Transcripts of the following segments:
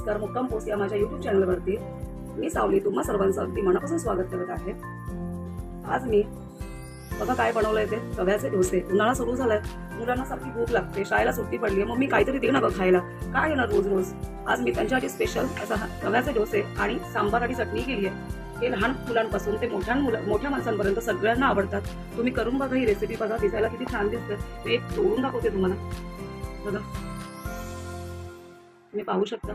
नमस्कार, मुक्काम पोस्ट या माझ्या YouTube चॅनलवरती मी सावली तुम्हा सर्वांचं अगदी मनापासून स्वागत करत आहे। आज मी बघा काय बनवलंय ते रव्याचे डोसे। उन्हाळा सुरू झालाय, मुलांना सारखी भूक लागते, शाळेला सुट्टी पडली आहे, मम्मी काहीतरी दे ना गं खायला, काय येणार रोज रोज। आज मी त्यांच्यासाठी स्पेशल असा रव्याचे डोसे आणि सांबार आणि चटणी केली आहे। हे लहान मुलांपासून ते मोठ्या माणसांपर्यंत सगळ्यांना आवडतात। तुम्ही करून बघा ही रेसिपी, बघा दिसायला किती छान दिसते। मी एक तोडून दाखवते तुम्हाला, बघा तुम्ही पाहू शकता।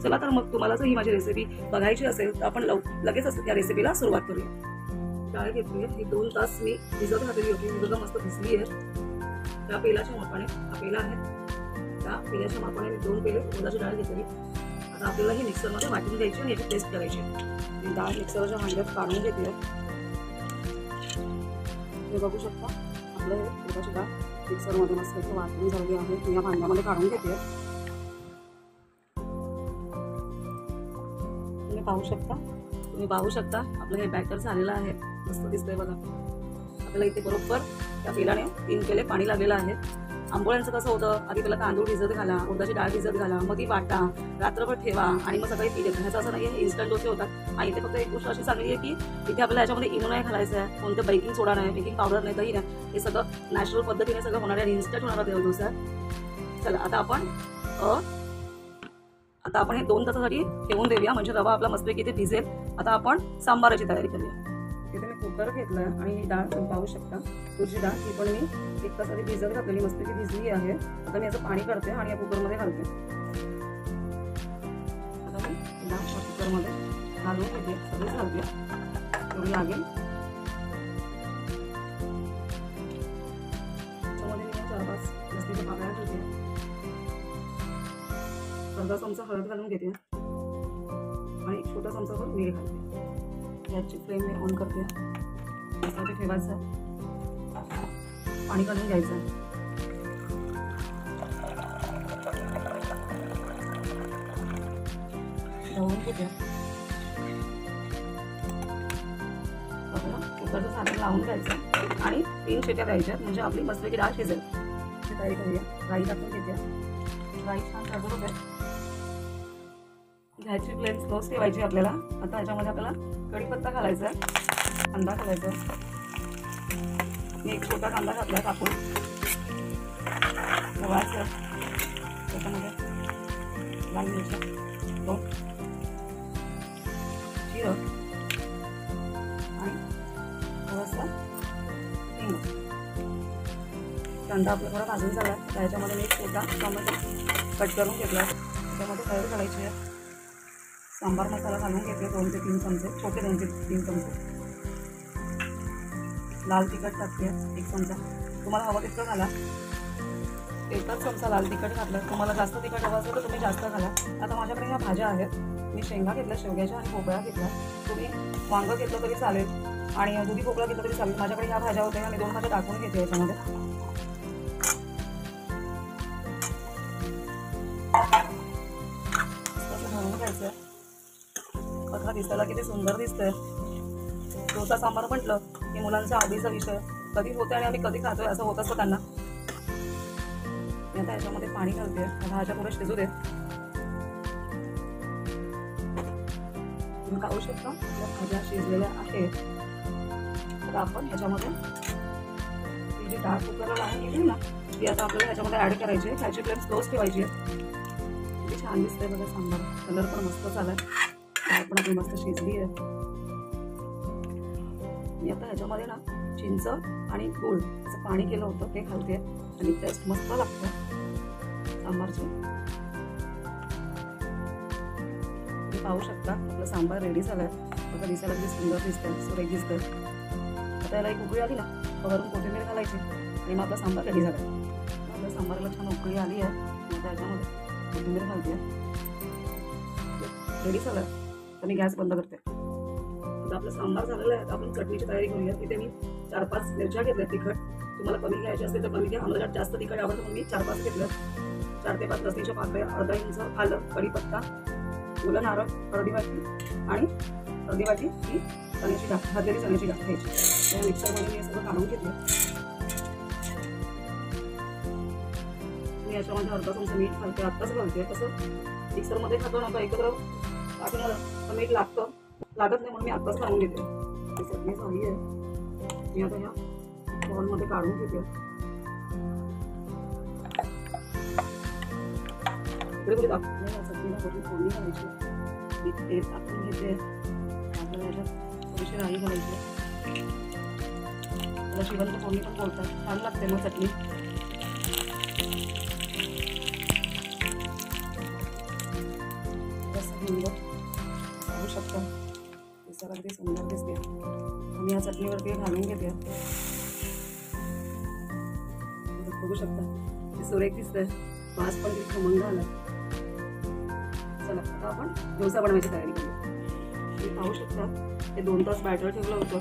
चला तर मग तुम्हाला जर ही माझी रेसिपी बघायची असेल तर आपण लगेच या रेसिपीला सुरुवात करूया। डाळ घेतली आहे, 2 तास मी भिजत घातली होती, बघा मस्त भिजली आहे। त्या पेलाच्या मापाने, हा पेला आहे, त्या पेल्याच्या मापाने मी 2 पेले उडदाची डाळ घेतली। आता आपल्याला ही मिक्सरमध्ये वाटून घ्यायची आणि याची पेस्ट करायची। ही डाळ मिक्सरच्या भांड्यात काढून घेतली आहे। हे बघू शकता आपलं हे उडदाची डाळ मिक्सरमध्ये मस्त वाटून झाली आहे। मी या भांड्यामध्ये काढून घेते। तुम्ही पाहू शकता आपलं हे बॅटर झालेलं आहे, मस्त दिसतंय बघा। आपल्याला इथे बरोबर त्या पेलाने 3 पेले पाणी लागलेलं आहे। आंबोळ्यांचं कसं होतं, आधी पहिला तांदूळ भिजत घाला, उडदाची डाळ भिजत घाला, मग ती वाटा, रात्रभर ठेवा आणि मग सकाळी पीठ येतं। ह्याचं असं नाही आहे, इन्स्टंट डोसे होतात। आणि इथे फक्त एक गोष्ट अशी चांगली आहे की इथे आपल्याला याच्यामध्ये इनो नाही घालायचं आहे, कोणतं बेकिंग सोडा नाही, बेकिंग पावडर नाही, दही नाही, हे सगळं नॅचरल पद्धतीने सगळं होणार आहे, इन्स्टंट होणारा डोसा। चला आता आपण हे 2 तासासाठी ठेवून देऊया, म्हणजे रवा आपला मस्तपैकी इथे भिजेल। आता आपण सांबाराची तयारी करूया। इथे मी कुकर घेतलाय आणि ही डाळ तुम्ही पाहू शकता, तुरची डाळ ही पण मी 1 तास आधी भिजत घातलेली, मस्तपैकी भिजली आहे। आता मी याचं पाणी काढते आणि या कुकरमध्ये घालते। आता मी डाळ कुकरमध्ये घालून घेते, सगळीच घालते तेवढी लागेल। त्याच्यामध्ये मी 4-5 लसणीच्या पाकळ्या घालते, अर्धा चमचा हळद घालून घेते आणि 1 छोटा चमचाभर मीठ घालते। गॅसची फ्लेम मी ऑन करते, गॅसमध्ये ठेवायचं, पाणी घालून घ्यायचं। ढवळून घेते, कुकरचं झाकण लावून द्यायचं आणि 3 शिट्या द्यायच्या, म्हणजे आपली मस्तपैकी डाळ शिजेल। तयारी करूया। राई टाकून घेते, राई छान तडतडू दे। गॅसची फ्लेम स्लो ठेवायची आपल्याला। आता ह्याच्यामध्ये आपल्याला कढीपत्ता घालायचा आहे, कांदा घालायचा आहे। मी 1 छोटा कांदा घातला कापून, ठेवायचं। त्याच्यामध्ये लाल मिरची, 2 जिरं आणि थोडंसं हिंग। कांदा आपला थोडा भाजून झाला, त्याच्यामध्ये मी 1 छोटा टोमॅटो कट करून घेतला, त्याच्यामध्ये हळद घालायची आहे। सांबार मसाला घालून घेतले 2 ते 3 चमचे, छोटे 2 ते 3 चमचे। लाल तिखट टाकते 1 चमचा, तुम्हाला हवं तितकं घाला। 1 चमचा लाल तिखट घातलं, तुम्हाला जास्त तिखट हवं असेल तर तुम्ही जास्त घाला। आता माझ्याकडे ह्या भाज्या आहेत, मी शेंगा घेतल्या, शेवग्याच्या आणि भोपळा घेतला। तुम्ही वांग घेतलं तरी चालेल आणि दुधी भोपळा घेतलं तरी चालेल। माझ्याकडे ह्या भाज्या होत्या, मी 2 भाज्या टाकून घेते याच्यामध्ये। घालून घ्यायचं, बघा दिसायला किती सुंदर दिसतंय। डोसा सांबार म्हटलं की मुलांचा आवडीचा विषय कधी होते आणि आम्ही कधी खातोय असं होत असतं त्यांना। मी आता याच्यामध्ये पाणी घालते, भाज्या थोड्या शिजू दे। तुम्ही पाहू शकता आपल्या भाज्या शिजलेल्या आहेत। आता आपण ह्याच्यामध्ये ती जी डाळ कुकरला लावून गेली ना, ती आता आपल्याला ह्याच्यामध्ये ऍड करायची आहे। ह्याची फ्लेम स्लोच ठेवायची आहे। किती छान दिसतंय बघा सांबार, कलर पण मस्त झालाय, डाळ पण आपली मस्त शिजली आहे। मी आता ह्याच्यामध्ये ना चिंच आणि गूळ असं पाणी केलं होतं ते घालते आणि टेस्ट मस्त लागतं सांबारची। तुम्ही पाहू शकता आपलं सांबार रेडी झालंय, बघा दिसायला किती सुंदर दिसतंय, सुरेख दिसतंय। आता याला 1 उकळी आली ना, वरून कोथिंबीर घालायची आणि मग आपला सांबार रेडी झालाय। आपल्या सांबाराला छान उकळी आली आहे, आता याच्यामध्ये कोथिंबीर घालते, रेडी झालं। तर मी गॅस बंद करते। आता आपलं सांबार झालेलं आहे, आपण चटणीची तयारी करूया। इथे मी 4-5 मिरच्या घेतल्या तिखट, तुम्हाला कमी घ्यायची असेल तर कमी घ्या, आम्हाला जास्त तिखट आवडतं म्हणून मी 4-5 घेतलं। 4 ते 5 लसणीच्या पाकळ्या, अर्धा इंच आलं, कढीपत्ता, ओला नारळ, अर्धी वाटी आणि अर्धी वाटी ही चण्याची डाळ, भाजलेली चण्याची डाळ घ्यायची। मिक्सरमध्ये मी सगळं काढून घेतलं। मी याच्यामध्ये अर्धा चमचा मीठ घालते, आत्ताच घालते, कसं मिक्सरमध्ये खातो नव्हतं एकत्र टाकून तर मीठ लागतं लागत नाही म्हणून मी आत्ताच काढून घेते. ही चटणी झाली आहे. मी आता ह्या बॉलमध्ये काढून घेते. इकडे कुठे टाकते चटणीला वरून फोडणी घालायची. मी तेल टाकून घेते. आपल्याला याच्यात थोडीशी राई घालायची. त्याला जिवंत फोडणी पण बोलतात, छान लागते मग चटणी. पाहू शकता केसर अगदी सुंदर दिसते. आणि या चटणीवरती घालून घेते. बघू शकता ते सुरेख दिसतंय. वास पण किती खमंग आला. चला आता आपण डोसा बनवायची तयारी करूया. तुम्ही पाहू शकता ते 2 तास बॅटर ठेवलं होतं.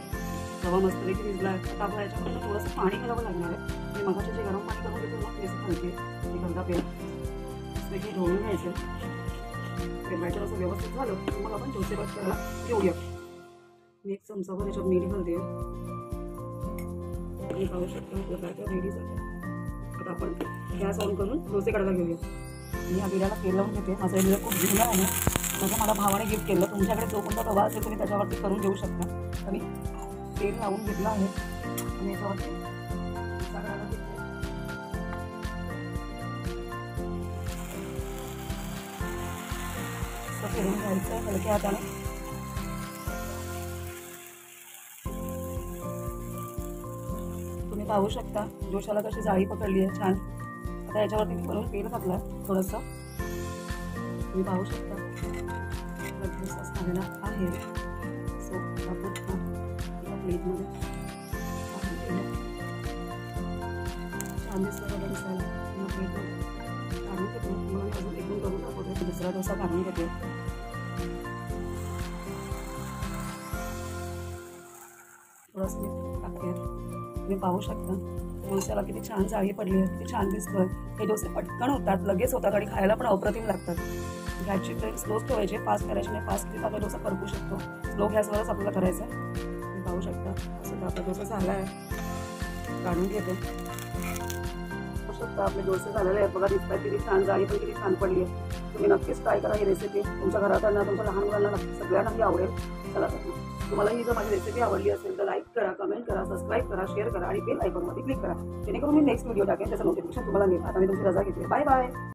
रवा मस्तपैकी भिजला आहे. आता आपल्याला याच्यामध्ये थोडंसं पाणी घालावं लागणार आहे. मी मगाशी जे गरम पाणी करून घेतो ना तेच घालते. ते घालता पेन मस्तपैकी ढवळून घ्यायचं. ते बॅटर असं व्यवस्थित झालं तर मग आपण डोसे करायला घेऊया. मी 1 चमचाभर याच्यात मीठ घालते. तुम्ही पाहू शकता आपलं बॅटर रेडी झालं. आता आपण गॅस ऑन करून डोसे काढायला घेऊया. मी या बिड्याला तेल लावून घेते. माझं बिड्या खूप जुनं आहे. माझं मला भावाने गिफ्ट केलं. तुमच्याकडे जो कोणता तवा असेल तुम्ही त्याच्यावरती करून घेऊ शकता. तर मी तेल लावून घेतलं आहे आणि याच्यावरती सगळ्याला घेते. फिरून घ्यायचं हलक्या हाताने. तुम्ही पाहू शकता डोशाला कशी जाळी पकडली आहे छान. आता याच्यावरती मी वरून तेल घातलं थोडंसं. तुम्ही पाहू शकता डोसा झालेला आहे. सो आपण एका प्लेटमध्ये छान दिसलं बघा दिसायला. मग प्लेटमध्ये काढून घेतो. मग मी अजून एकूण करून दाखवते. दुसरा डोसा काढून घेते. थोडंसं टाकते. तुम्ही पाहू शकता डोस्याला किती छान जाळी पडली आहे. किती छान दिसतोय. हे डोसे पटकन होतात, लगेच होतात आणि खायला पण अप्रतिम लागतात. गॅसची फ्लेम स्लोच ठेवायची. फास्ट करायची नाही. फास्ट केली तर आपला डोसा करपू शकतो. स्लो गॅसवरच आपल्याला करायचं. तुम्ही पाहू शकता असं आपला डोसा झाला आहे. काढून घेते. पाहू शकता आपले डोसे झालेले आहेत बघा. दिसतात किती छान. जाळी पण किती छान पडली आहे. तुम्ही नक्कीच ट्राय करा ही रेसिपी. तुमच्या घरातल्यांना तुमच्या लहान मुलांना सगळ्यांनाही आवडेल. चला तुम्हाला ही जर माझी रेसिपी आवडली असेल तर लाईक करा, कमेंट करा, सबस्क्राईब करा, शेअर करा आणि बेल आयकॉनमध्ये क्लिक करा जेणेकरून मी नेक्स्ट व्हिडिओ टाकेन त्याचं नोटिफिकेशन तुम्हाला मिळेल. आता मी तुमची रजा घेते. Bye bye.